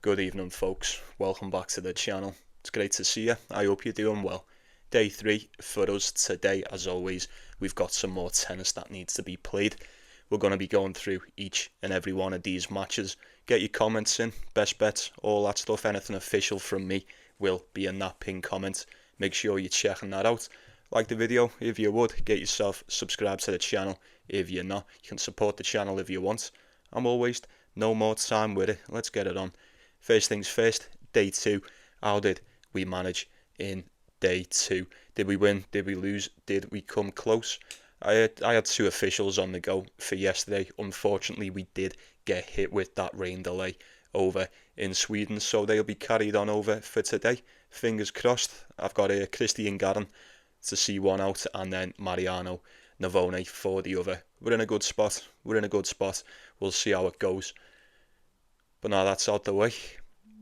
Good evening, folks. Welcome back to the channel. It's great to see you. I hope you're doing well. Day 3 for us today. As always, we've got some more tennis that needs to be played. We're going to be going through each and every one of these matches. Get your comments in, best bets, all that stuff. Anything official from me will be in that pinned comment. Make sure you're checking that out. Like the video if you would. Get yourself subscribed to the channel if you're not. You can support the channel if you want. And we'll waste no more time with it. Let's get it on. First things first, day 2. How did we manage in day 2? Did we win? Did we lose? Did we come close? I had 2 officials on the go for yesterday. Unfortunately, we did get hit with that rain delay over in Sweden, so they'll be carried on over for today. Fingers crossed. I've got Christian Garin to see one out, and then Mariano Navone for the other. We're in a good spot. We'll see how it goes. But now that's out the way,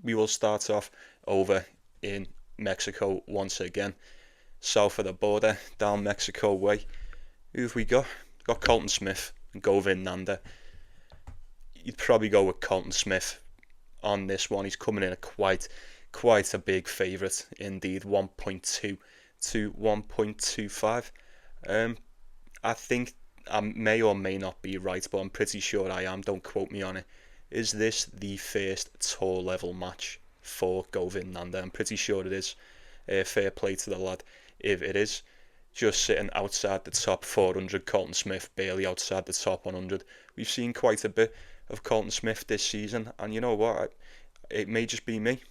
we will start off over in Mexico once again. South of the border, down Mexico way. Who have we got? We've got Colton Smith and Govin Nanda. You'd probably go with Colton Smith on this one. He's coming in a quite a big favourite indeed, 1.2 to 1.25. I think I may or may not be right, but I'm pretty sure I am. Don't quote me on it. Is this the first tour level match for Govin Nanda? I'm pretty sure it is. Fair play to the lad if it is. Just sitting outside the top 400, Colton Smith barely outside the top 100. We've seen quite a bit of Colton Smith this season, and you know what? It may just be me,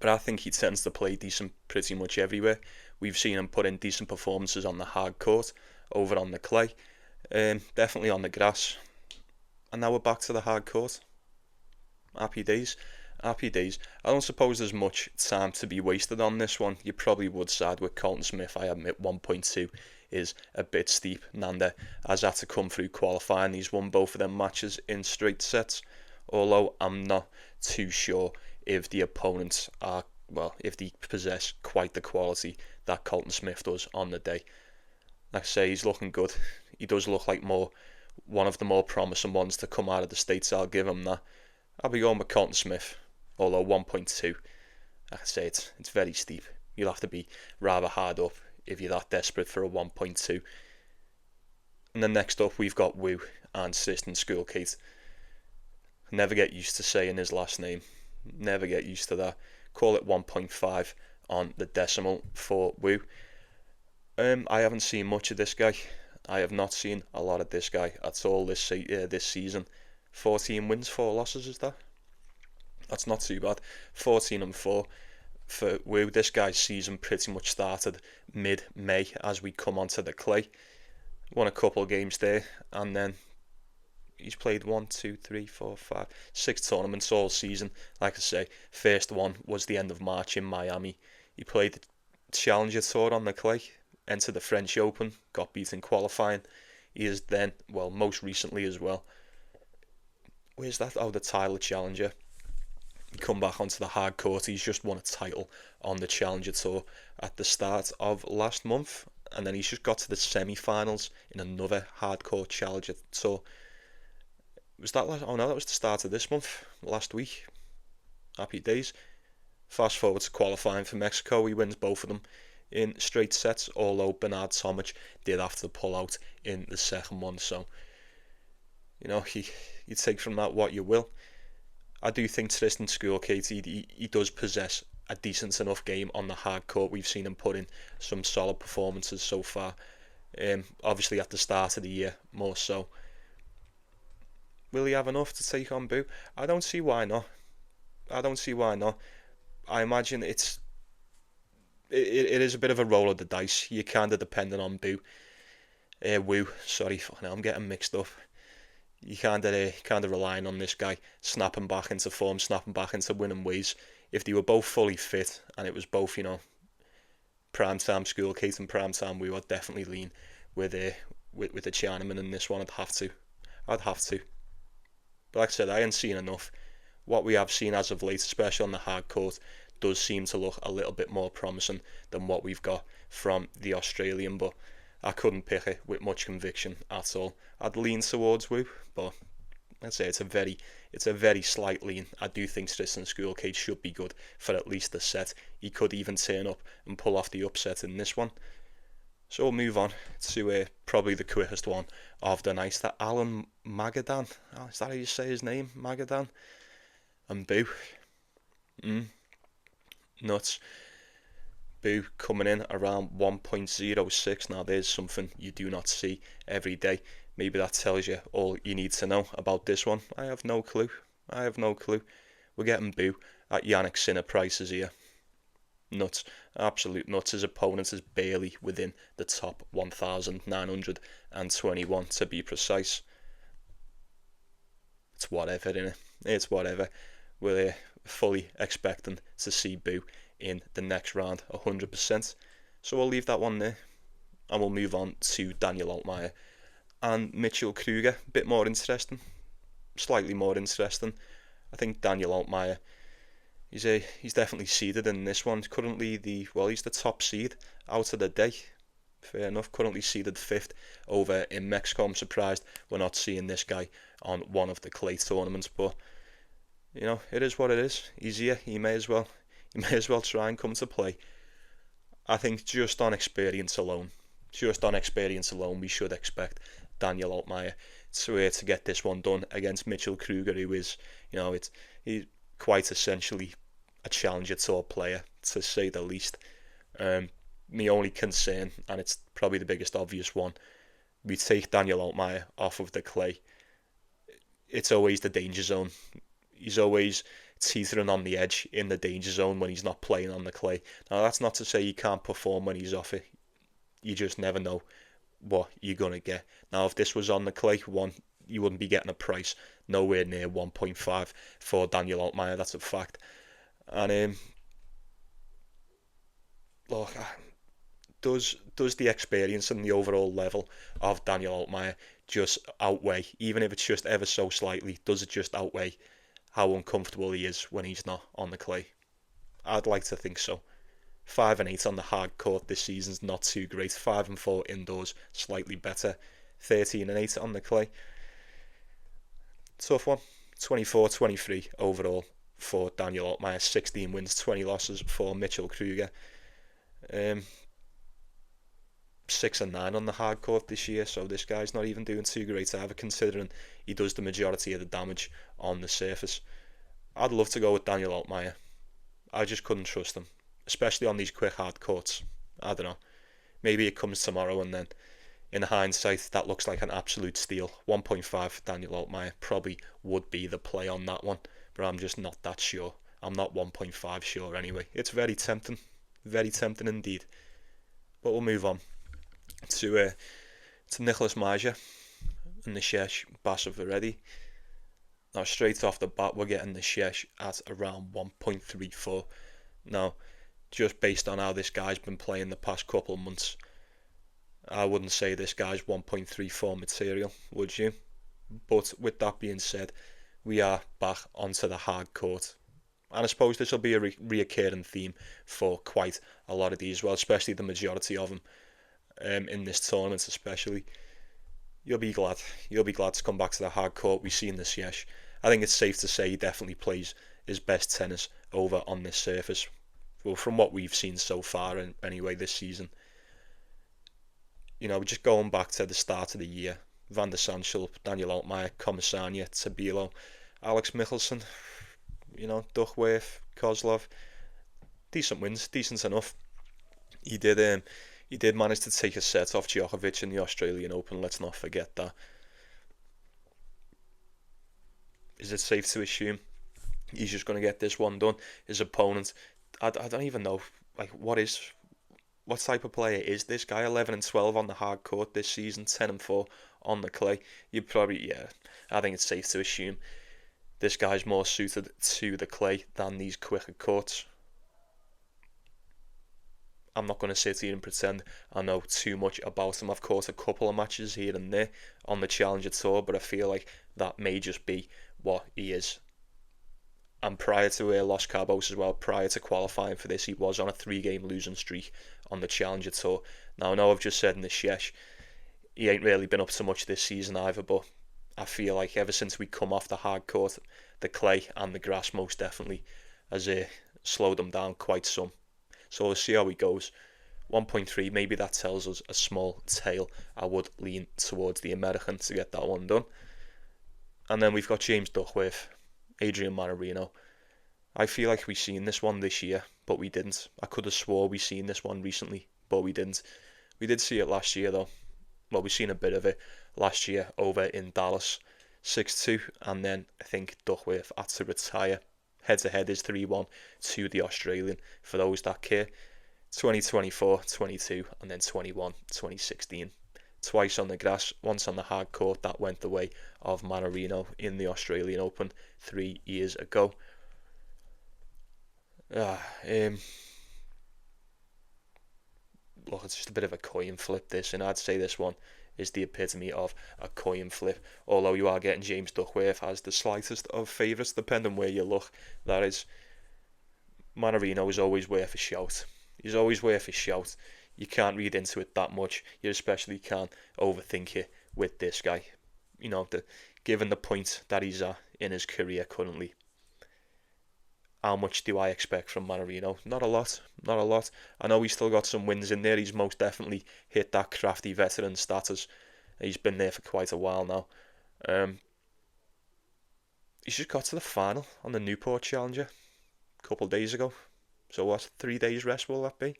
but I think he tends to play decent pretty much everywhere. We've seen him put in decent performances on the hard court, over on the clay, definitely on the grass. And now we're back to the hard court. Happy days. I don't suppose there's much time to be wasted on this one. You probably would side with Colton Smith. I admit 1.2 is a bit steep. Nanda has had to come through qualifying. He's won both of them matches in straight sets. Although I'm not too sure if the opponents are, if they possess quite the quality that Colton Smith does on the day. Like I say, he's looking good. He does look like one of the more promising ones to come out of the States. I'll give him that. I'll be going with Colton Smith, although 1.2, like I say, it's very steep. You'll have to be rather hard up if you're that desperate for a 1.2. And then next up, we've got Wu and Tristan Schoolkate. Never get used to saying his last name. Never get used to that. Call it 1.5 on the decimal for Wu. I haven't seen much of this guy. I have not seen a lot of this guy at all this season. 14 wins, 4 losses, is that? That's not too bad. 14-4 for Wu. This guy's season pretty much started mid-May as we come onto the clay. Won a couple of games there, and then he's played 6 tournaments all season. Like I say, first one was the end of March in Miami. He played the Challenger Tour on the clay, entered the French Open, got beaten qualifying. He is then, most recently as well. Where's that? Oh, the Tyler Challenger. He come back onto the hard court. He's just won a title on the Challenger Tour at the start of last month, and then he's just got to the semi-finals in another hard court Challenger Tour. Was that last? Oh no, that was the start of this month, last week. Happy days. Fast forward to qualifying for Mexico. He wins both of them in straight sets, although Bernard Tomic did have to pull out in the second one. So, you take from that what you will. I do think Tristan Schoolkate, he does possess a decent enough game on the hard court. We've seen him put in some solid performances so far. Obviously at the start of the year, more so. Will he have enough to take on Boo? I don't see why not. I imagine it is a bit of a roll of the dice. You're kind of dependent on Wu. Sorry, I'm getting mixed up. You kind of relying on this guy snapping back into form, snapping back into winning ways. If they were both fully fit and it was both, prime time Schoolkate and prime time Wu, I'd definitely lean with the Chinaman in this one. I'd have to. But like I said, I ain't seen enough. What we have seen as of late, especially on the hard court, does seem to look a little bit more promising than what we've got from the Australian, but I couldn't pick it with much conviction at all. I'd lean towards Wu, but I'd say it's a very slight lean. I do think Tristan Schoolkate should be good for at least the set. He could even turn up and pull off the upset in this one. So we'll move on to probably the quickest one of the night. That Alan Magadan. Oh, is that how you say his name? Magadan? And Boo. Nuts. Boo coming in around 1.06. Now there's something you do not see every day. Maybe that tells you all you need to know about this one. I have no clue. We're getting Boo at Yannick Sinner prices here. Nuts. Absolute nuts. His opponent is barely within the top 1,921 to be precise. It's whatever, innit? It's whatever. We're fully expecting to see Boo in the next round 100%. So we'll leave that one there. And we'll move on to Daniel Altmaier and Mitchell Krueger. A bit more interesting. Slightly more interesting. I think Daniel Altmaier, he's definitely seeded in this one. Currently he's the top seed out of the day. Fair enough. Currently seeded 5th over in Mexico. I'm surprised we're not seeing this guy on one of the clay tournaments, but it is what it is. He's here. He may as well try and come to play. I think just on experience alone, we should expect Daniel Altmaier to get this one done against Mitchell Krueger, who is, he's quite essentially a challenger tour player, to say the least. My only concern, and it's probably the biggest obvious one, we take Daniel Altmaier off of the clay. It's always the danger zone. He's always teetering on the edge in the danger zone when he's not playing on the clay. Now, that's not to say he can't perform when he's off it. You just never know what you're going to get. Now, if this was on the clay, you wouldn't be getting a price nowhere near 1.5 for Daniel Altmaier. That's a fact. And look, does the experience and the overall level of Daniel Altmaier just outweigh, even if it's just ever so slightly, does it just outweigh how uncomfortable he is when he's not on the clay? I'd like to think so. 5-8 on the hard court this season's not too great. 5-4 indoors, slightly better. 13-8 on the clay. Tough one. 24-23 overall for Daniel Altmaier. 16 wins, 20 losses for Mitchell Krueger. 6-9 on the hard court this year, so this guy's not even doing too great either, considering he does the majority of the damage on the surface. I'd love to go with Daniel Altmaier. I just couldn't trust him, especially on these quick hard courts. I don't know. Maybe it comes tomorrow, and then in hindsight, that looks like an absolute steal. 1.5 for Daniel Altmaier probably would be the play on that one, but I'm just not that sure. I'm not 1.5 sure anyway. It's very tempting indeed. But we'll move on to Nicholas Meija and the Shesh Bassavareddy. Now, straight off the bat, we're getting the Shesh at around 1.34. Now, just based on how this guy's been playing the past couple of months, I wouldn't say this guy's 1.34 material, would you? But with that being said, we are back onto the hard court. And I suppose this will be a reoccurring theme for quite a lot of these, well, especially the majority of them in this tournament especially. You'll be glad to come back to the hard court. We've seen this, yes. I think it's safe to say he definitely plays his best tennis over on this surface. Well, from what we've seen so far, anyway, this season. Just going back to the start of the year, Van der Sandschulp, Daniel Altmaier, Commissania, Tabilo, Alex Michelsen, Duckworth, Kozlov, decent wins, decent enough. He did manage to take a set off Djokovic in the Australian Open, let's not forget that. Is it safe to assume he's just going to get this one done? His opponent, I don't even know, what type of player is this guy? 11-12 on the hard court this season, 10-4 on the clay. I think it's safe to assume this guy's more suited to the clay than these quicker courts. I'm not going to sit here and pretend I know too much about him. I've caught a couple of matches here and there on the Challenger Tour, but I feel like that may just be what he is. And prior to Los Cabos as well, prior to qualifying for this, he was on a 3-game losing streak on the Challenger Tour. Now, I know I've just said in the Shesh, he ain't really been up to much this season either, but I feel like ever since we come off the hard court, the clay and the grass most definitely has slowed them down quite some. So we'll see how he goes. 1.3, maybe that tells us a small tail. I would lean towards the American to get that one done. And then we've got James Duckworth, Adrian Mannarino. I feel like we've seen this one this year, but we didn't. I could have swore we've seen this one recently, but we didn't. We did see it last year though. Well, we've seen a bit of it last year over in Dallas, 6-2, and then I think Duckworth had to retire. Head-to-head is 3-1 to the Australian, for those that care. 2024, 22, and then 21, 2016. Twice on the grass, once on the hard court. That went the way of Mannarino in the Australian Open 3 years ago. Look, it's just a bit of a coin flip, this, and I'd say this one is the epitome of a coin flip, although you are getting James Duckworth as the slightest of favourites, depending where you look. That is, Mannarino is always worth a shout. He's always worth a shout. You can't read into it that much. You especially can't overthink it with this guy. You know, given the point that he's at in his career currently. How much do I expect from Mannarino? Not a lot. Not a lot. I know he's still got some wins in there. He's most definitely hit that crafty veteran status. He's been there for quite a while now. He's just got to the final on the Newport Challenger a couple of days ago. So what, 3 days rest will that be?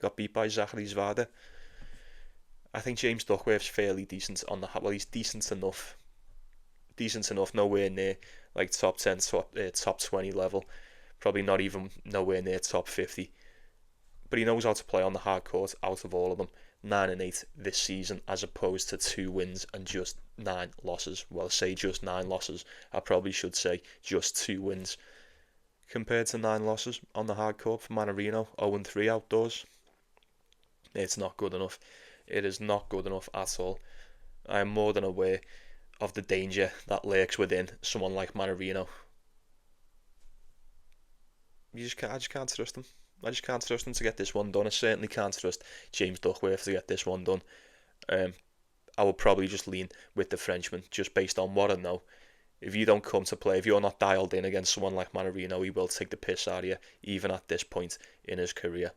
Got beat by Zahraj. I think James Duckworth's fairly decent on the... Well, he's decent enough. Decent enough, nowhere near like top 10, top 20 level. Probably not even nowhere near top 50. But he knows how to play on the hard court out of all of them. 9-8 this season, as opposed to 2 wins and just 9 losses. Well, say just 9 losses. I probably should say just 2 wins. Compared to 9 losses on the hard court for Mannarino, 0-3 outdoors. It's not good enough. It is not good enough at all. I am more than aware of the danger that lurks within someone like Mannarino. I just can't trust him. I just can't trust him to get this one done. I certainly can't trust James Duckworth to get this one done. I would probably just lean with the Frenchman, just based on what I know. If you don't come to play, if you're not dialed in against someone like Mannarino, he will take the piss out of you, even at this point in his career.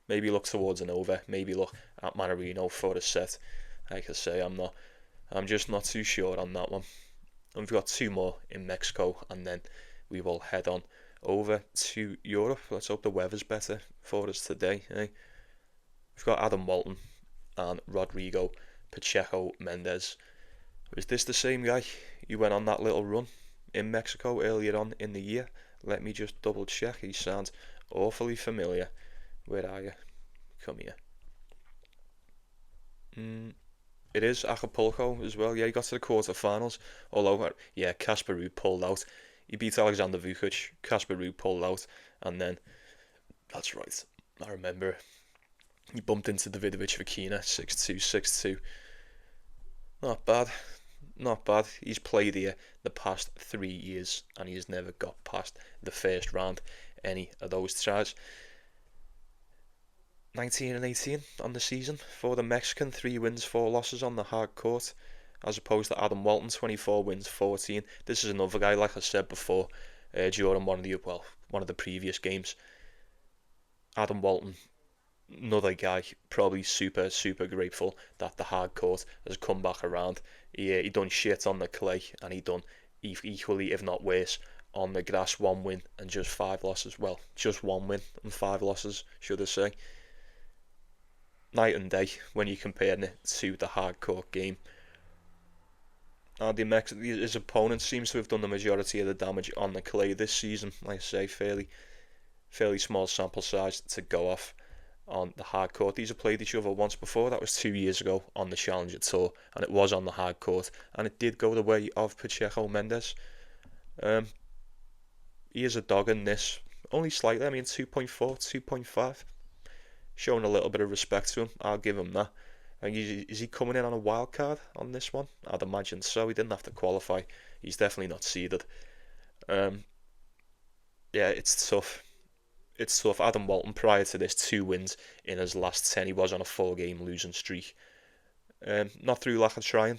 Maybe look towards an over, maybe look at Mannarino for a set. Like I say, I'm just not too sure on that one. And we've got 2 more in Mexico, and then we will head on over to Europe. Let's hope the weather's better for us today. Eh? We've got Adam Walton and Rodrigo Pacheco Mendez. Is this the same guy who went on that little run in Mexico earlier on in the year? Let me just double check. He sounds awfully familiar. Where are you? Come here. It is Acapulco as well. Yeah, he got to the quarterfinals. Although, yeah, Casper Ruud pulled out. He beat Alexander Vukic. Casper Ruud pulled out. And then, that's right, I remember. He bumped into Davidovich Fokina, 6-2, 6-2. Not bad. Not bad. He's played here the past 3 years, and he has never got past the first round any of those tries. 19-18 on the season for the Mexican. 3 wins, 4 losses on the hard court, as opposed to Adam Walton, 24 wins, 14. This is another guy, like I said before, during one of the previous games. Adam Walton, another guy, probably super grateful that the hard court has come back around. He done shit on the clay, and he done equally, if not worse, on the grass. 1 win and just 5 losses. Well, just 1 win and 5 losses, should I say. Night and day when you're comparing it to the hard court game. His opponent seems to have done the majority of the damage on the clay this season. Like I say, fairly small sample size to go off on the hard court. These have played each other once before. That was 2 years ago on the Challenger Tour, and it was on the hard court, and it did go the way of Pacheco Mendez. He is a dog in this, only slightly. I mean, 2.4, 2.5. Showing a little bit of respect to him. I'll give him that. Is he coming in on a wild card on this one? I'd imagine so. He didn't have to qualify. He's definitely not seeded. Yeah, it's tough. It's tough. Adam Walton, prior to this, 2 wins in his last 10. He was on a 4-game losing streak. Not through lack of trying.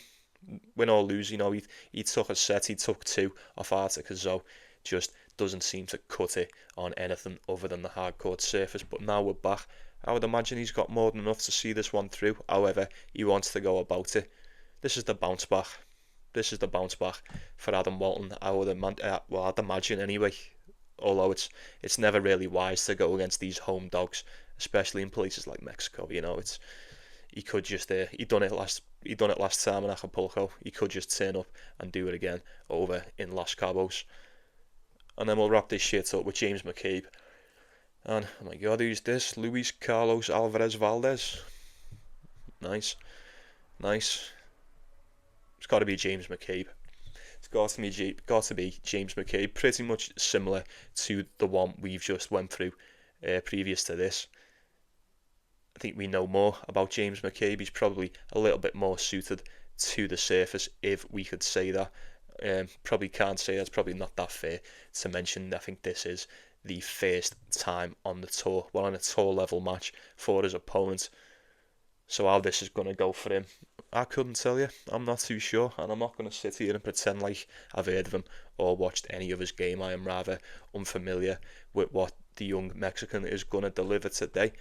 win or lose, he took a set, he took 2 off Arctic Zo. Just doesn't seem to cut it on anything other than the hardcourt surface. But now we're back. I would imagine he's got more than enough to see this one through. However, he wants to go about it. This is the bounce back. This is the bounce back for Adam Walton. I'd imagine anyway. Although it's never really wise to go against these home dogs, especially in places like Mexico. He could just he done it last time in Acapulco. He could just turn up and do it again over in Las Cabos. And then we'll wrap this shit up with James McCabe. And oh my god, who's this? Luis Carlos Alvarez Valdez. Nice. It's got to be James McCabe. It's got to be James McCabe. Pretty much similar to the one we've just went through previous to this. I think we know more about James McCabe. He's probably a little bit more suited to the surface, if we could say that. Probably can't say that's probably not that fair to mention. I think this is the first time on the tour, on a tour level match for his opponent. So how this is going to go for him, I couldn't tell you. I'm not too sure, and I'm not going to sit here and pretend like I've heard of him or watched any of his game. I am rather unfamiliar with what the young Mexican is going to deliver today.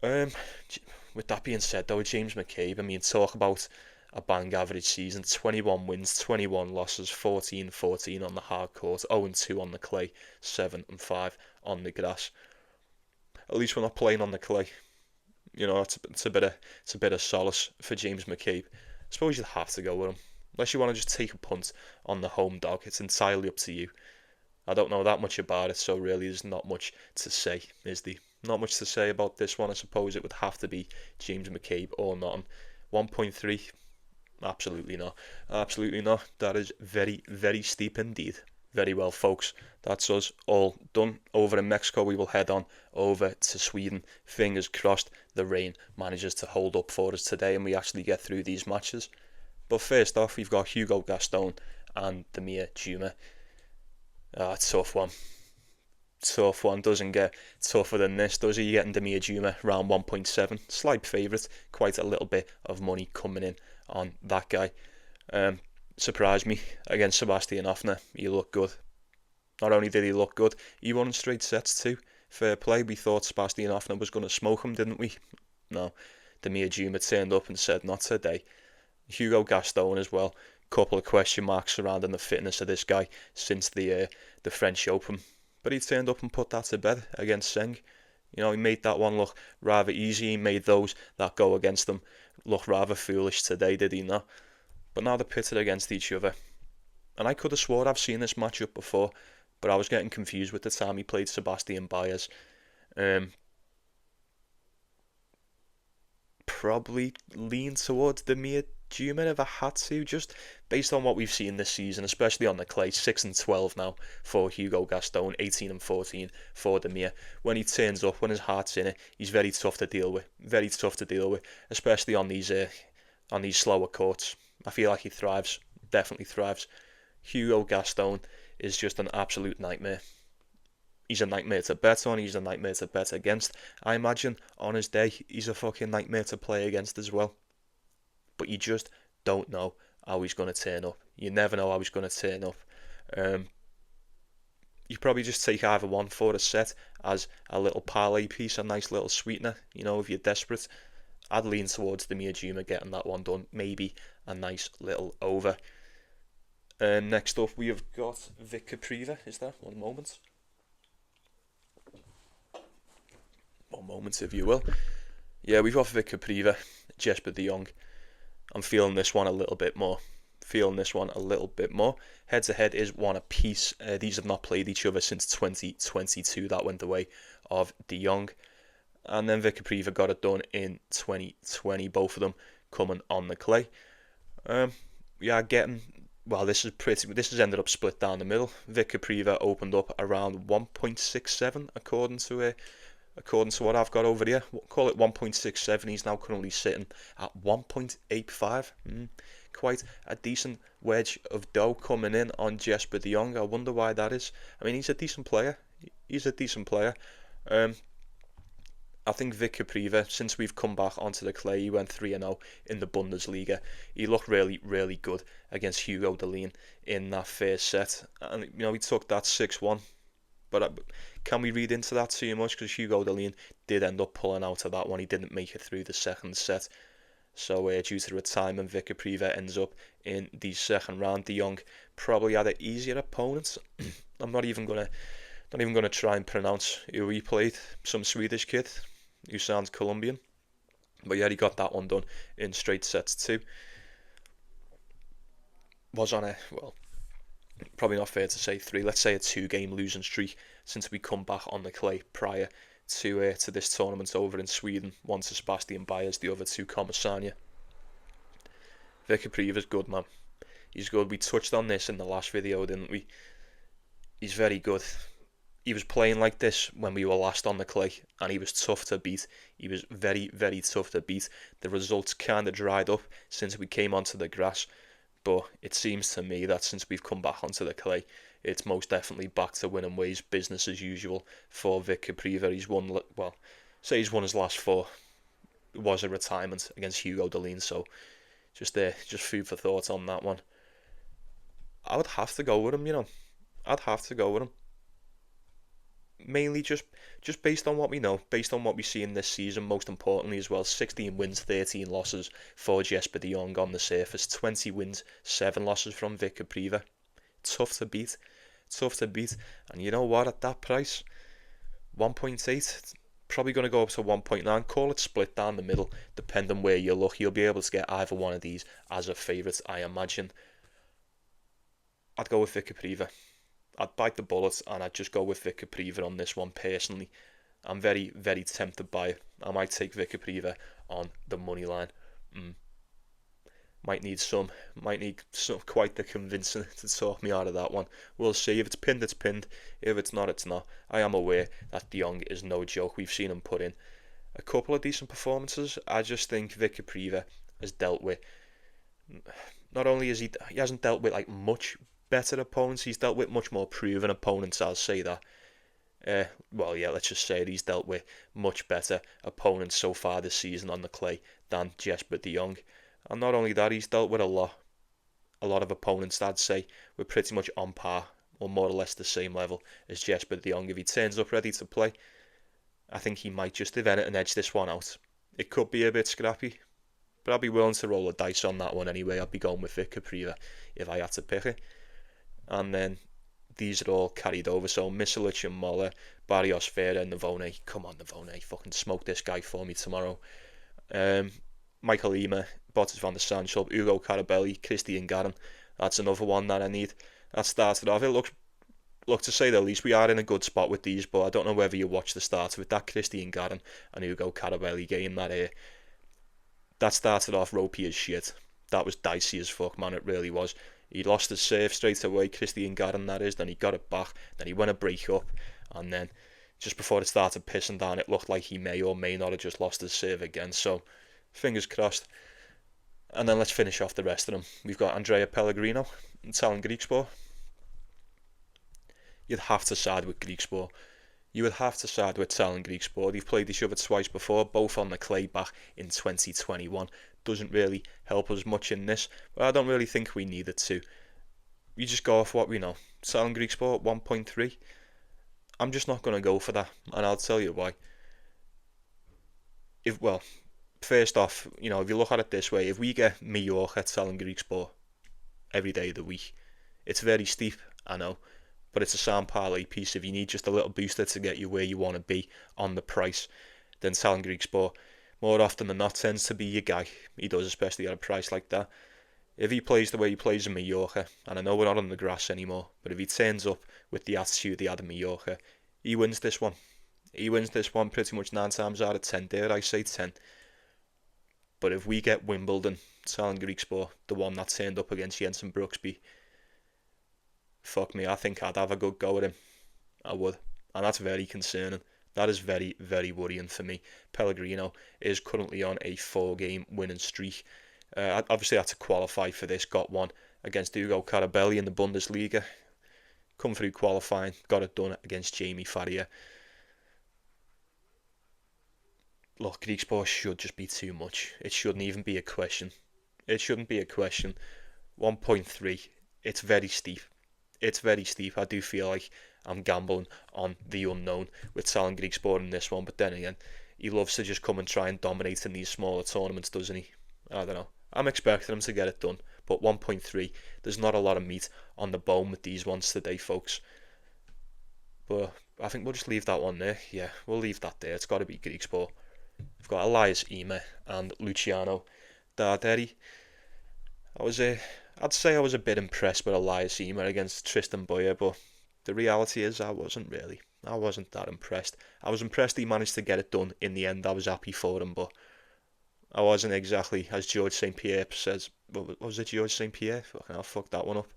With that being said, though, James McCabe, talk about a bang average season. 21 wins, 21 losses, 14-14 on the hard court, 0-2 on the clay, 7-5 on the grass. At least we're not playing on the clay. It's a bit of solace for James McCabe. I suppose you'd have to go with him. Unless you want to just take a punt on the home dog, it's entirely up to you. I don't know that much about it, so really there's not much to say, is there? Not much to say about this one. I suppose it would have to be James McCabe or not. 1.3, absolutely not. Absolutely not. That is very, very steep indeed. Very well, folks. That's us all done. Over in Mexico, we will head on over to Sweden. Fingers crossed the rain manages to hold up for us today and we actually get through these matches. But first off, we've got Hugo Gaston and E.Ymer. Tough one. Tough one. Doesn't get tougher than this, does he? You're getting E.Ymer round 1.7. Slight favourite. Quite a little bit of money coming in on that guy. Surprised me against Sebastian Hofner. He looked good. Not only did he look good, he won in straight sets too. Fair play. We thought Sebastian Hofner was going to smoke him, didn't we? No. E.Ymer turned up and said, not today. Hugo Gaston as well. Couple of question marks surrounding the fitness of this guy since the French Open. But he turned up and put that to bed against Seng. He made that one look rather easy. He made those that go against him look rather foolish today, did he not? But now they're pitted against each other. And I could have swore I've seen this matchup before, but I was getting confused with the time he played Sebastian Baez. Probably lean towards E.Ymer if I had to, just based on what we've seen this season, especially on the clay. 6-12 now for Hugo Gaston, 18-14 for E.Ymer. When he turns up, when his heart's in it, he's very tough to deal with. Very tough to deal with, especially on these slower courts. I feel like he thrives, definitely thrives. Hugo Gaston is just an absolute nightmare. He's a nightmare to bet on, he's a nightmare to bet against. I imagine on his day, he's a fucking nightmare to play against as well. But you just don't know how he's going to turn up. You never know how he's going to turn up. You probably just take either one for a set as a little parlay piece, a nice little sweetener. If you're desperate, I'd lean towards E.Ymer getting that one done. Maybe a nice little over. Next up, we have got Vic Kopriva. Is that? One moment. One moment, if you will. Yeah, we've got Vic Kopriva, Jesper de Jong. I'm feeling this one a little bit more. Head to head is one apiece. These have not played each other since 2022. That went the way of de Jong. And then Vic Kopriva got it done in 2020. Both of them coming on the clay. This has ended up split down the middle. Vic Kopriva opened up around 1.67 according to what I've got over here. We'll call it 1.67. He's now currently sitting at 1.85. Quite a decent wedge of dough coming in on Jesper de Jong. I wonder why that is. He's a decent player. I think Vic Kopriva, since we've come back onto the clay, he went 3-0 in the Bundesliga. He looked really, really good against Hugo Dellien in that first set. And, he took that 6-1. But can we read into that too much? Because Hugo Dellien did end up pulling out of that one. He didn't make it through the second set. So due to the retirement, Vic Kopriva ends up in the second round. De Jong probably had an easier opponent. I'm not even gonna try and pronounce who he played. Some Swedish kid who sounds Colombian. But yeah, he got that one done in straight sets too. Was on probably not fair to say 3. Let's say a 2-game losing streak since we come back on the clay prior to this tournament over in Sweden. One to Sebastian Baez, the other to Comesaña. Vic Kopriva's good, man. He's good. We touched on this in the last video, didn't we? He's very good. He was playing like this when we were last on the clay, and he was tough to beat. He was very, very tough to beat. The results kind of dried up since we came onto the grass, but it seems to me that since we've come back onto the clay, it's most definitely back to winning ways, business as usual for Vic Kopriva. He's won, he's won his last 4. It was a retirement against Hugo Dellien, so just food for thought on that one. I would have to go with him, I'd have to go with him. Mainly just based on what we know, based on what we see in this season, most importantly as well. 16 wins, 13 losses for Jesper de Jong on the surface. 20 wins, 7 losses from Vic Kopriva. Tough to beat. And you know what, at that price, 1.8, probably going to go up to 1.9. Call it split down the middle, depending where you look. You'll be able to get either one of these as a favourite, I imagine. I'd go with Vic Kopriva. I'd bite the bullet and I'd just go with Vic Kopriva on this one personally. I'm very, very tempted by it. I might take Vic Kopriva on the money line. Might need some quite the convincing to talk me out of that one. We'll see. If it's pinned, it's pinned. If it's not, it's not. I am aware that de Jong is no joke. We've seen him put in a couple of decent performances. I just think Vic Kopriva has dealt with, not only he hasn't dealt with like much better opponents, he's dealt with much more proven opponents, I'll say that. Let's just say he's dealt with much better opponents so far this season on the clay than Jesper de Jong. And not only that, he's dealt with a lot of opponents that I'd say were pretty much on par or more or less the same level as Jesper de Jong. If he turns up ready to play, I think he might just, if anything, edge this one out. It could be a bit scrappy, but I'd be willing to roll the dice on that one anyway. I'd be going with Vic Kopriva if I had to pick it. And then these are all carried over. So Misilic and Moller, Barrios Vera and Navone. Come on, Navone, fucking smoke this guy for me tomorrow. Michael E.Ymer, Bottas van der Sandschulp, Ugo Carabelli, Christian Garin. That's another one that I need. That started off. It looks, to say the least, we are in a good spot with these, but I don't know whether you watched the start with that Christian Garin and Ugo Carabelli game. That started off ropey as shit. That was dicey as fuck, man. It really was. He lost his serve straight away, Christian Garin that is, then he got it back, then he went a break up, and then just before it started pissing down, it looked like he may or may not have just lost his serve again, so fingers crossed. And then let's finish off the rest of them. We've got Andrea Pellegrino and Talon Griekspoor. You'd have to side with Griekspoor. You would have to side with Talon Griekspoor. They've played each other twice before, both on the clay back in 2021. Doesn't really help us much in this, but I don't really think we need it to. We just go off what we know. Talon Griekspoor 1.3. I'm just not going to go for that, and I'll tell you why. First off, if you look at it this way, if we get Majchrzak at Talon Griekspoor every day of the week, it's very steep, I know, but it's a sound parlay piece. If you need just a little booster to get you where you want to be on the price, then Talon Griekspoor more often than not tends to be your guy. He does, especially at a price like that. If he plays the way he plays in Majchrzak, and I know we're not on the grass anymore, but if he turns up with the attitude he had in Majchrzak, he wins this one. He wins this one pretty much 9 times out of 10, dare I say 10. But if we get Wimbledon, Talon Griekspoor, the one that turned up against Jensen Brooksby, fuck me, I think I'd have a good go at him. I would. And that's very concerning. That is very, very worrying for me. Pellegrino is currently on a 4-game winning streak. Obviously, had to qualify for this. Got one against Ugo Carabelli in the Bundesliga. Come through qualifying. Got it done against Jamie Farrier. look, Griekspoor should just be too much. It shouldn't even be a question. It shouldn't be a question. 1.3, it's very steep. It's very steep. I do feel like I'm gambling on the unknown with selling Griekspoor in this one, but then again, he loves to just come and try and dominate in these smaller tournaments, doesn't he? I don't know. I'm expecting him to get it done, but 1.3, there's not a lot of meat on the bone with these ones today, folks. But I think we'll just leave that one there. Yeah, we'll leave that there. It's got to be Griekspoor. We've got E.Ymer and Luciano Darderi. I'd say I was a bit impressed with E.Ymer against Tristan Boyer, but the reality is I wasn't really. I wasn't that impressed. I was impressed he managed to get it done in the end. I was happy for him, but I wasn't exactly, as George St. Pierre says. What was it, George St. Pierre? Fucking hell, fucked that one up.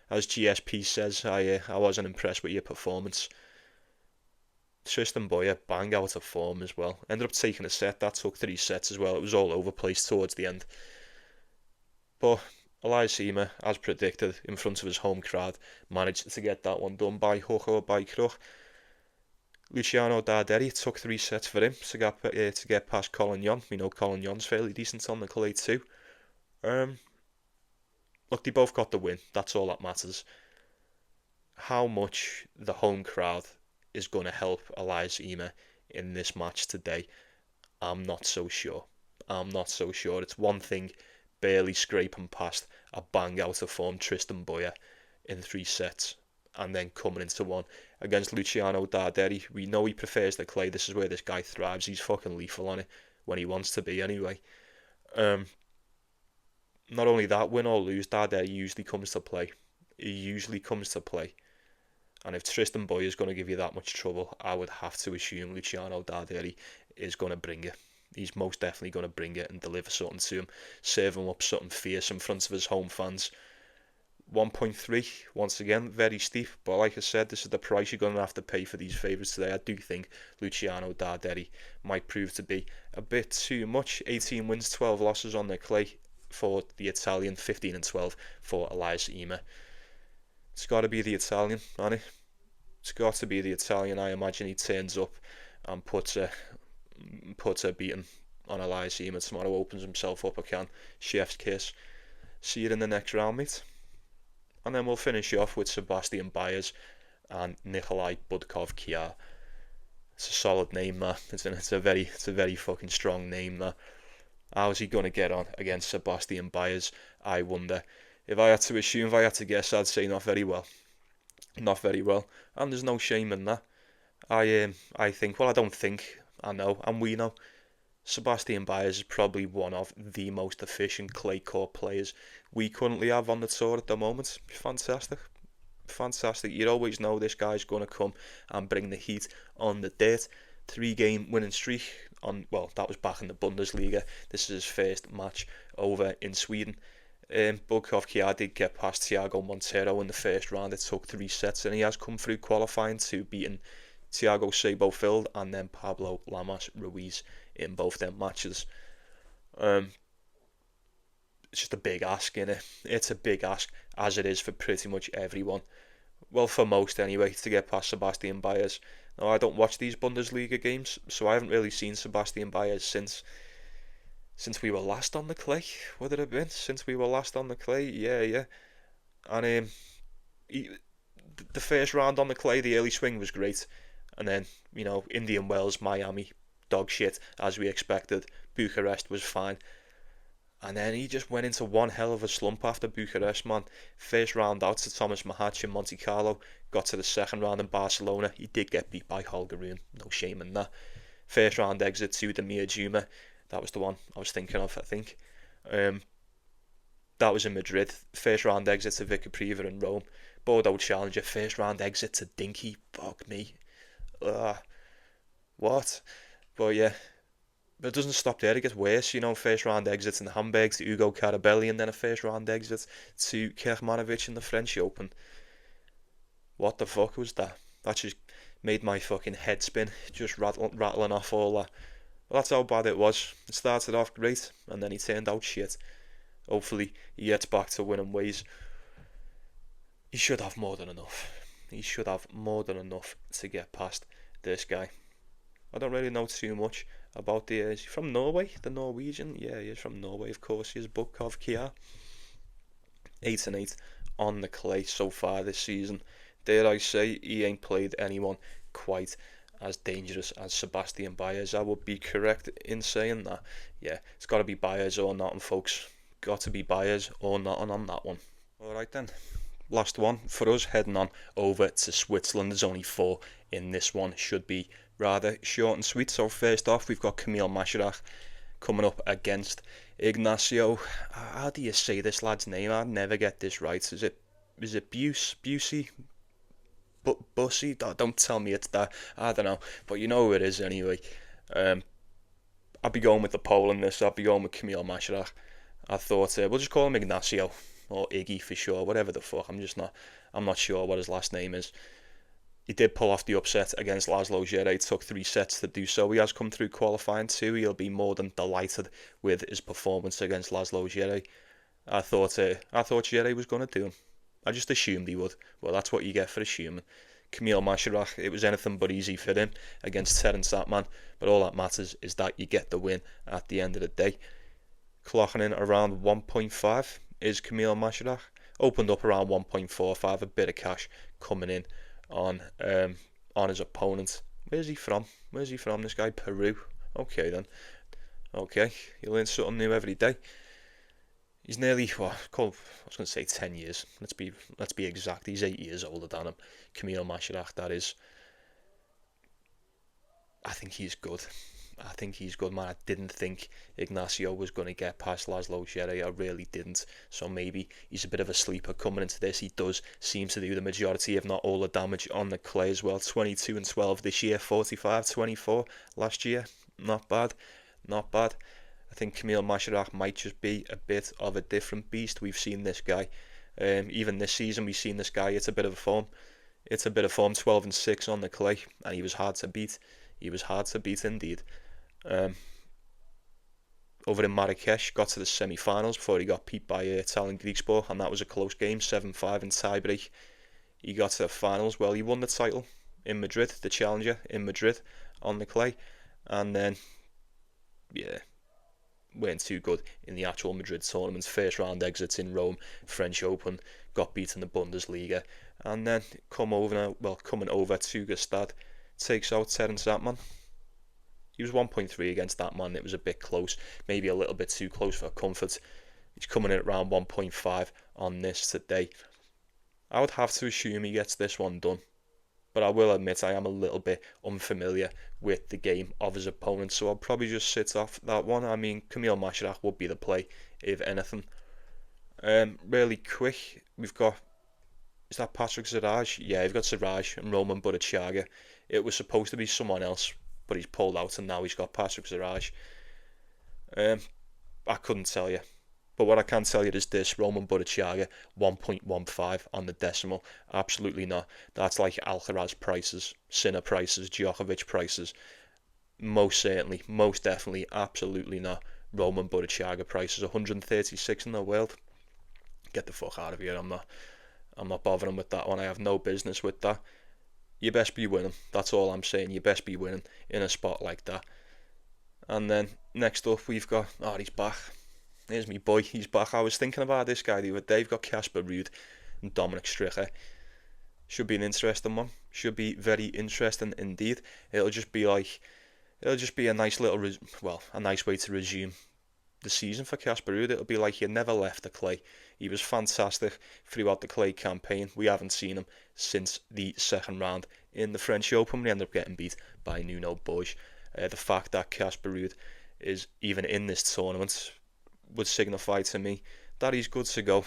As GSP says, I wasn't impressed with your performance. Tristan Boyer, bang out of form as well. Ended up taking a set. That took 3 sets as well. It was all over the place towards the end. But E.Ymer, as predicted, in front of his home crowd, managed to get that one done by hook or by crook. Luciano Darderi took 3 sets for him to get past Colin Yon. We know Colin Yon's fairly decent on the clay too. Look, they both got the win. That's all that matters. How much the home crowd is going to help E.Ymer in this match today, I'm not so sure. It's one thing barely scraping past a bang out of form Tristan Boyer in 3 sets and then coming into one against Luciano Darderi. We know he prefers the clay. This is where this guy thrives. He's fucking lethal on it when he wants to be anyway. Not only that, win or lose, Darderi usually comes to play. And if Tristan Boyer is going to give you that much trouble, I would have to assume Luciano Darderi is going to bring it. He's most definitely going to bring it and deliver something to him, serve him up something fierce in front of his home fans. 1.3, once again, very steep, but like I said, this is the price you're going to have to pay for these favourites today. I do think Luciano Darderi might prove to be a bit too much. 18 wins, 12 losses on the clay for the Italian, 15 and 12 for E.Ymer. It's got to be the Italian, hasn't it? It's got to be the Italian. I imagine he turns up and puts a beating on E.Ymer tomorrow, opens himself up again. Chef's kiss. See you in the next round, mate. And then we'll finish off with Sebastian Baez and Nikolai Budkov Kjaer. It's a solid name, that. It's a very fucking strong name, that. How's he gonna get on against Sebastian Baez? I wonder. If I had to assume, if I had to guess, I'd say not very well. Not very well. And there's no shame in that. I think, well, I don't think, I know, and we know, Sebastian Baez is probably one of the most efficient clay court players we currently have on the tour at the moment. Fantastic. You always know this guy's going to come and bring the heat on the dirt. 3-game winning streak that was back in the Bundesliga. This is his first match over in Sweden. Budkov Kjaer did get past Thiago Monteiro in the first round. It took 3 sets and he has come through qualifying to beating Thiago Sebo-Field and then Pablo Lamas Ruiz in both their matches. It's just a big ask, innit? It's a big ask, as it is for pretty much everyone. Well, for most anyway, to get past Sebastian Baez. Now, I don't watch these Bundesliga games, so I haven't really seen Sebastian Baez since we were last on the clay. Would it have been? Since we were last on the clay? Yeah. And the first round on the clay, the early swing was great. And then, Indian Wells, Miami, dog shit, as we expected. Bucharest was fine. And then he just went into one hell of a slump after Bucharest, man. First round out to Thomas Mahac in Monte Carlo. Got to the second round in Barcelona. He did get beat by Holger Rune. No shame in that. First round exit to Demir Dzumhur. That was the one I was thinking of, I think. That was in Madrid. First round exit to Kopriva in Rome. Bordeaux Challenger. First round exit to Dinky. Fuck me. What? But yeah. But it doesn't stop there. It gets worse. First round exits in Hamburg to Ugo Carabelli and then a first round exit to Kecmanovic in the French Open. What the fuck was that? That just made my fucking head spin. Just rattling off all that. Well, that's how bad it was. It started off great, and then he turned out shit. Hopefully, he gets back to winning ways. He should have more than enough. He should have more than enough to get past this guy. I don't really know too much about the, is he from Norway? The Norwegian? Yeah, he is from Norway, of course. He is Budkov, Kjaer. 8-8 on the clay so far this season. Dare I say, he ain't played anyone quite as dangerous as Sebastian Baez. I would be correct in saying that. Yeah, it's got to be Baez or nothing, folks. Got to be Baez or nothing on that one. Alright then, last one for us, heading on over to Switzerland. There's only 4 in this one. Should be rather short and sweet. So first off, we've got Majchrzak coming up against Ignacio. How do you say this lad's name? I never get this right. Is it Buse? Bussy? Don't tell me it's that. I don't know. But you know who it is anyway. I'll be going with the Pole in this. I'll be going with Majchrzak. I thought we'll just call him Ignacio or Iggy for sure. Whatever the fuck. I'm not sure what his last name is. He did pull off the upset against Laszlo Djere. It took 3 sets to do so. He has come through qualifying too. He'll be more than delighted with his performance against Laszlo Djere. I thought Djere was going to do him. I just assumed he would. Well, that's what you get for assuming. Majchrzak, it was anything but easy for him against Terence Atman. But all that matters is that you get the win at the end of the day. Clocking in around 1.5 is Majchrzak. Opened up around 1.45. A bit of cash coming in on his opponent. Where's he from? This guy? Peru. Okay then. Okay, you learn something new every day. He's nearly, I was going to say 10 years. Let's be exact. He's 8 years older than him. Majchrzak, that is. I think he's good. Man. I didn't think Ignacio was going to get past Laszlo Djere. I really didn't. So maybe he's a bit of a sleeper coming into this. He does seem to do the majority, if not all, the damage on the clay as well. 22-12 this year, 45-24 last year. Not bad. I think Majchrzak might just be a bit of a different beast. We've seen this guy. Even this season, we've seen this guy. It's a bit of form. 12-6 on the clay, and he was hard to beat. Indeed. Over in Marrakesh, got to the semi-finals before he got beat by Talon Griekspoor, and that was a close game, 7-5 in tiebreak. He got to the finals. Well, he won the title in Madrid, the challenger in Madrid on the clay, and then weren't too good in the actual Madrid tournament. First round exits in Rome, French Open, got beaten in the Bundesliga, and then coming over to Gstaad, takes out Terence Atman. He was 1.3 against that man. It was a bit close, maybe a little bit too close for comfort. He's coming in at around 1.5 on this today. I would have to assume he gets this one done, but I will admit I am a little bit unfamiliar with the game of his opponent, so I'll probably just sit off that one. I mean, Majchrzak would be the play, if anything. Really quick, we've got, is that Patrick Zahraj? Yeah, we've got Zahraj and Roman Burruchaga. It was supposed to be someone else, but he's pulled out, and now he's got Patrick Zahraj. I couldn't tell you. But what I can tell you is this: Roman Budkov 1.15 on the decimal. Absolutely not. That's like Alvarez prices, Sinner prices, Djokovic prices. Most certainly, most definitely, absolutely not. Roman Budkov prices 136 in the world. Get the fuck out of here. I'm not bothering with that one. I have no business with that. You best be winning. That's all I'm saying. You best be winning in a spot like that. And then next up we've got, he's back. Here's me boy, he's back. I was thinking about this guy the other day. We've got Casper Ruud and Dominic Stricher. Should be an interesting one. Should be very interesting indeed. It'll just be a nice little, a nice way to resume the season for Casper Ruud. It'll be like he never left the clay. He was fantastic throughout the clay campaign. We haven't seen him since the second round in the French Open. We ended up getting beat by Nuno Boge. The fact that Casper Ruud is even in this tournament would signify to me that he's good to go,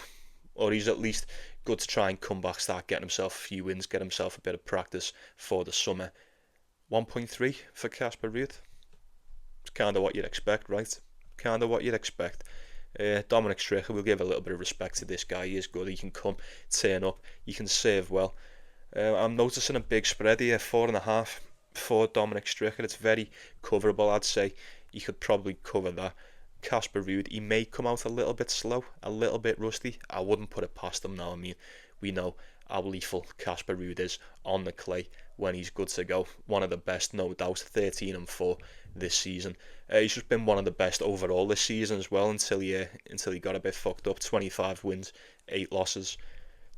or he's at least good to try and come back, start getting himself a few wins, get himself a bit of practice for the summer. 1.3 for Casper Ruud. It's kind of what you'd expect, right? Kind of what you'd expect. Dominic Stricher, we'll give a little bit of respect to this guy. He is good. He can come, turn up. He can serve well. I'm noticing a big spread here, 4.5 for Dominic Stricher. It's very coverable, I'd say. You could probably cover that. Casper Ruud, he may come out a little bit slow, a little bit rusty. I wouldn't put it past him now. I mean, we know how lethal Casper Ruud is on the clay when he's good to go. One of the best, no doubt. 13-4 this season. He's just been one of the best overall this season as well until he got a bit fucked up. 25 wins, 8 losses.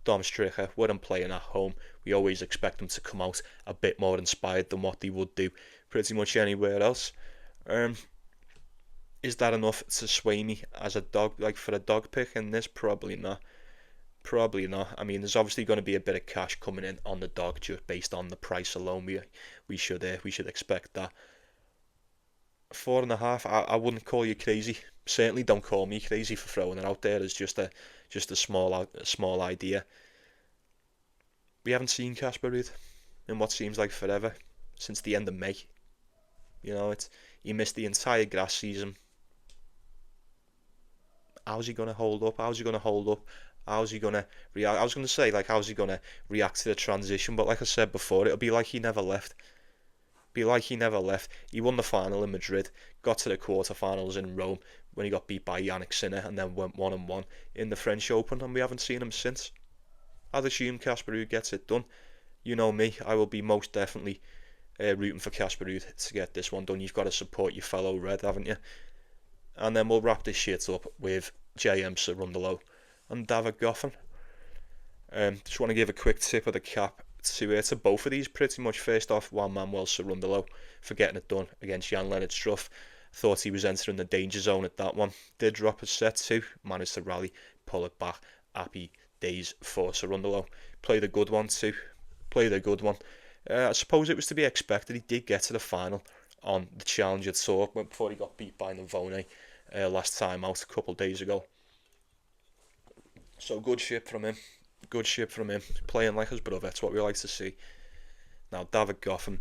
Dom Stricher wouldn't playing at home. We always expect them to come out a bit more inspired than what they would do pretty much anywhere else. Is that enough to sway me as a dog, like for a dog pick in this? Probably not. Probably not. I mean, there's obviously going to be a bit of cash coming in on the dog just based on the price alone. We should expect that. 4.5. I wouldn't call you crazy. Certainly don't call me crazy for throwing it out there as just a small idea. We haven't seen Casper Ruud in what seems like forever, since the end of May. You know, he missed the entire grass season. How's he going to hold up? How's he going to react? I was going to say, like, how's he going to react to the transition? But like I said before, it'll be like he never left. He won the final in Madrid, got to the quarterfinals in Rome when he got beat by Yannick Sinner, and then went 1-1 in the French Open, and we haven't seen him since. I'd assume Casper Ruud gets it done. You know me, I will be most definitely rooting for Casper Ruud to get this one done. You've got to support your fellow Red, haven't you? And then we'll wrap this shit up with JM Cerundolo and David Goffin. Just want to give a quick tip of the cap to both of these pretty much. First off, Juan Manuel Cerundolo for getting it done against Jan-Lennard Struff. Thought he was entering the danger zone at that one. Did drop a set too, managed to rally, pull it back. Happy days for Cerundolo. Played a good one too. I suppose it was to be expected. He did get to the final on the Challenger Tour before he got beat by Navone last time out a couple of days ago. So good ship from him. Playing like his brother. That's what we like to see. Now, David Goffin.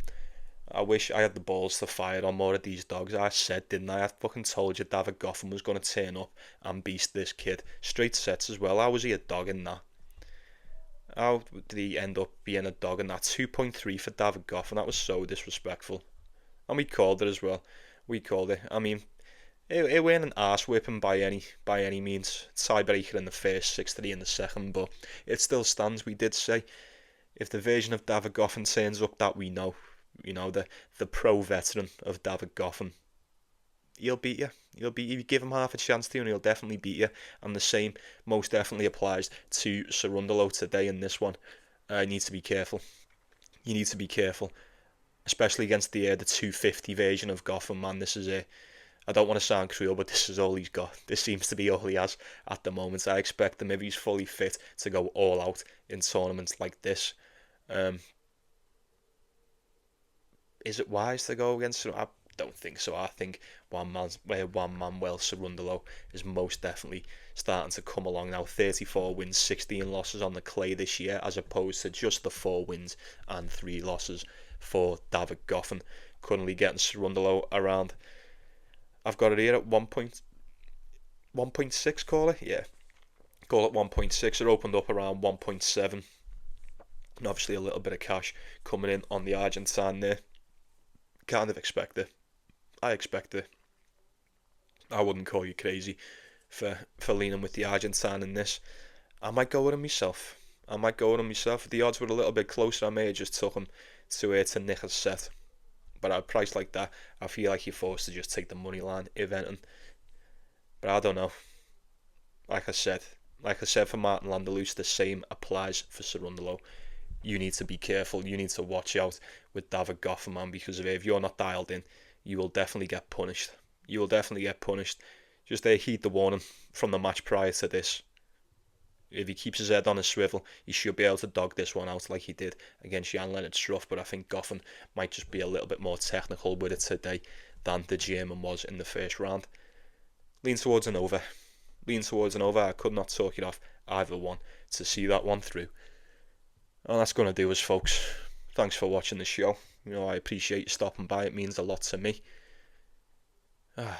I wish I had the balls to fire on more of these dogs. I said, didn't I? I fucking told you David Goffin was going to turn up and beast this kid. Straight sets as well. How was he a dog in that? How did he end up being a dog in that? 2.3 for David Goffin. That was so disrespectful. And we called it as well. I mean, it weren't an arse whipping by any means. Tiebreaker in the first, 6-3 in the second, but it still stands. We did say, if the version of David Goffin turns up that we know, you know, the pro veteran of David Goffin, he'll beat you. If you give him half a chance to, and he'll definitely beat you. And the same most definitely applies to Cerundolo today in this one. You need to be careful. Especially against the 250 version of Goffin, man. This is I don't want to sound cruel, but this is all he's got. This seems to be all he has at the moment. I expect him, if he's fully fit, to go all out in tournaments like this. Is it wise to go against him? I don't think so. I think Juan Manuel Cerundolo is most definitely starting to come along now. 34 wins, 16 losses on the clay this year, as opposed to just the 4 wins and 3 losses for David Goffin. Currently getting Cerundolo around, I've got it here at 1.6, call it? Yeah. Call it 1.6. It opened up around 1.7. And obviously a little bit of cash coming in on the Argentine there. Kind of expect it. I expect it. I wouldn't call you crazy for leaning with the Argentine in this. I might go with him myself. If the odds were a little bit closer, I may have just took him to nick a set. But at a price like that, I feel like you're forced to just take the money line, if anything. But I don't know. Like I said for Martin Landelus, the same applies for Cerundolo. You need to be careful. You need to watch out with David Goffin, man, because if you're not dialed in, you will definitely get punished. Just heed the warning from the match prior to this. If he keeps his head on a swivel, he should be able to dog this one out like he did against Jan-Lennard Struff, but I think Goffin might just be a little bit more technical with it today than the German was in the first round. Lean towards an over. I could not talk it off either one to see that one through. And that's going to do us, folks. Thanks for watching the show. You know, I appreciate you stopping by. It means a lot to me. There's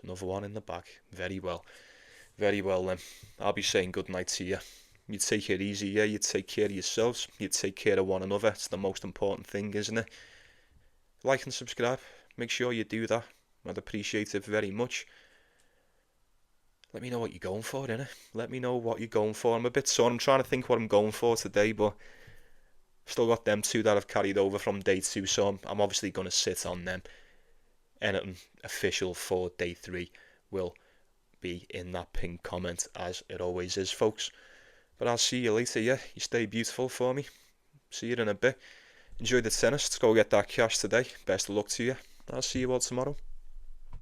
another one in the bag. Very well then. I'll be saying good night to you. You take it easy, yeah? You take care of yourselves. You take care of one another. It's the most important thing, isn't it? Like and subscribe. Make sure you do that. I'd appreciate it very much. let me know what you're going for, innit? Let me know what you're going for. I'm a bit sore. I'm trying to think what I'm going for today, but still got them two that I've carried over from day 2, so I'm obviously going to sit on them. Anything official for day 3 will be in that pinned comment, as it always is, folks. But I'll see you later, yeah? You stay beautiful for me. See you in a bit. Enjoy the tennis. Let's go get that cash today. Best of luck to you. I'll see you all tomorrow.